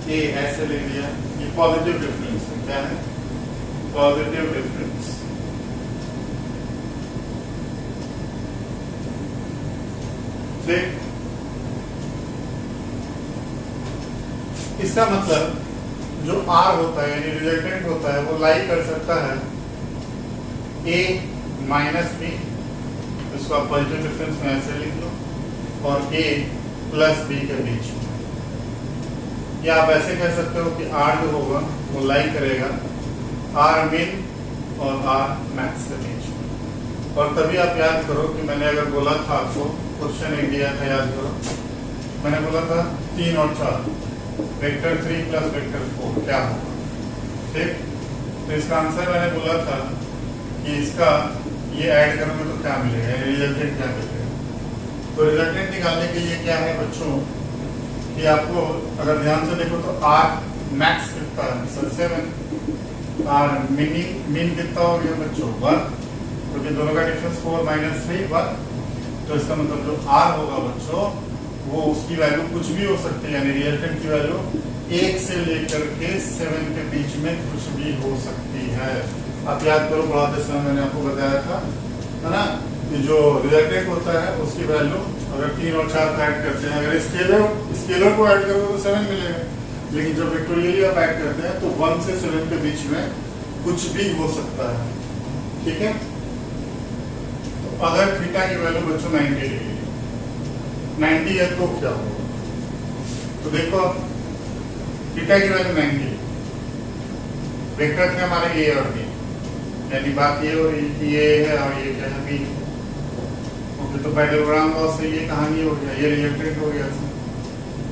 a ऐसे ले लिया, ये पॉजिटिव डिफरेंस है, क्या है पॉजिटिव डिफरेंस। ठीक, इसका मतलब जो r होता है यानी रिजल्टेंट होता है वो लाई कर सकता है a माइनस b, इसको आप पॉजिटिव डिफरेंस में ऐसे लिख लो, और a प्लस b के बीच में, या आप ऐसे कह सकते हो कि r जो होगा वो लाई करेगा r min और r max के बीच में। और तभी आप याद करो कि मैंने अगर बोला था आपको, क्वेश्चन एक दिया था, याद करो, मैंने बोला था 3 और 4 वेक्टर 3 प्लस वेक्टर 4 क्या होगा। ठीक, तो इसका आंसर मैंने बोला था कि इसका ये ऐड करोगे तो क्या मिलेगा, रिजल्टेंट क्या मिलेगा। तो रिजल्टेंट निकालने के लिए क्या है बच्चों कि आपको अगर ध्यान से देखो तो r मैक्स कितना है सर 7, r मिन कितना हो गया बच्चों 1, क्योंकि दोनों का डिफरेंस 4 माइनस 3 1, तो इसका मतलब जो r होगा बच्चों वो उसकी वैल्यू कुछ भी हो सकती है, यानी रिजल्टेंट की वैल्यू 1 से लेकर के 7 के बीच में कुछ भी हो सकती है। आप याद करो पढ़ाते समय मैंने आपको बताया था, है ना, कि जो रिजल्टेंट होता है उसकी वैल्यू अगर 3 और 4 ऐड करते हैं, अगर स्केलर को ऐड करोगे तो 7 मिलेगा, लेकिन जब वेक्टोरियली आप ऐड करते हैं तो 1 से 7 के बीच में कुछ भी हो सकता है। ठीक है, तो अगर थीटा की वैल्यू बच्चों 90 डिग्री 90 है तो क्या होगा, तो देखो थीटा की वैल्यू 90, वेक्टर थे हमारे a और b, यानी बात ये हो रही कि ये है और ये क्या है b। ओके, तो पैरेललोग्राम लॉ से ये कहानी हो गया, ये रिजल्टेंट हो गया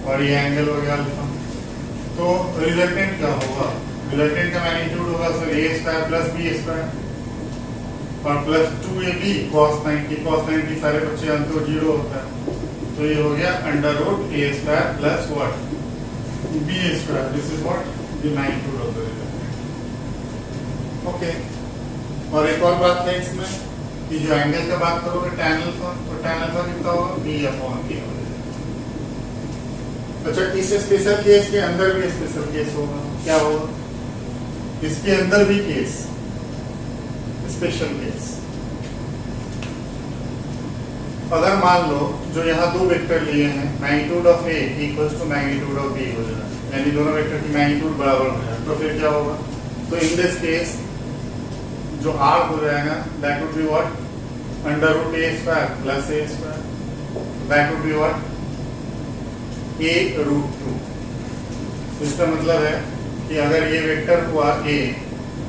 और ये एंगल हो गया अल्फा। तो रिजल्टेंट क्या होगा? रिजल्टेंट का मैग्नीट्यूड होगा सर ए स्क्वायर प्लस बी स्क्वायर और प्लस 2ab cos 90 सारे बच्चे अंत तो 0 होता है, तो ये हो गया under root A square plus what B square. This is what the magnitude of the resultant. Okay. और एक और बात है इसमें कि जो एंगल का बात करोगे tan अल्फा, तो tan अल्फा कितना होगा b अपॉन k हो जाएगा. अच्छा, इस स्पेशल केस के अंदर भी स्पेशल केस होगा. क्या होगा? इसके अंदर भी केस स्पेशल केस. अगर मान लो जो यहाँ दो वेक्टर लिए हैं magnitude of A equals to magnitude of B हो जाए, यानी दोनों वेक्टर की मैग्नीट्यूड बराबर हो जाए, तो फिर क्या होगा? तो इन दिस केस जो r हो जाएगा that would be what under root A square plus A square, that would be what a root 2. इसका मतलब है कि अगर ये वेक्टर हुआ a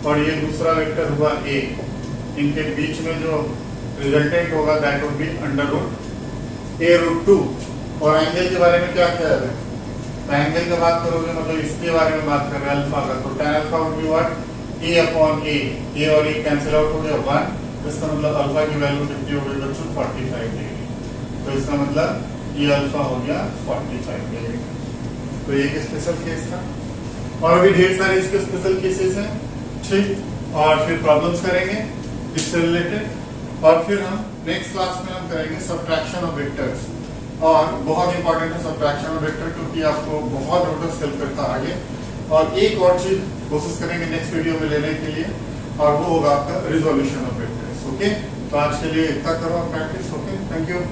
और ये दूसरा वेक्टर हुआ a, इनके बीच में जो रिजल्टेंट होगा that would be under root a root 2. और एंगल के बारे में क्या ख्याल है? तो एंगल की बात करोगे मतलब इसके बारे में बात कर रहे हैं अल्फा का, तो tan alpha would be what a upon a. a और a कैंसिल आउट हो गया 1. इसका मतलब अल्फा की वैल्यू कितनी हो गई बच्चों? 45 डिग्री. तो इसका मतलब ये अल्फा हो गया 45 डिग्री. तो ये एक स्पेशल केस था और अभी ढेर सारे इसके स्पेशल केसेस हैं. ठीक. और फिर प्रॉब्लम्स करेंगे इससे रिलेटेड और फिर हम नेक्स्ट क्लास में हम करेंगे सब्ट्रैक्शन ऑफ वेक्टर्स. और बहुत इंपॉर्टेंट है सब्ट्रैक्शन ऑफ वेक्टर क्योंकि आपको बहुत जबरदस्त हेल्प करता है आगे. और एक और चीज कोशिश करेंगे नेक्स्ट वीडियो में लेने के लिए और वो होगा आपका रिजोल्यूशन ऑफ वेक्टर्स. ओके. तो आज के लिए इतना करो प्रैक्टिस. ओके. Thank you.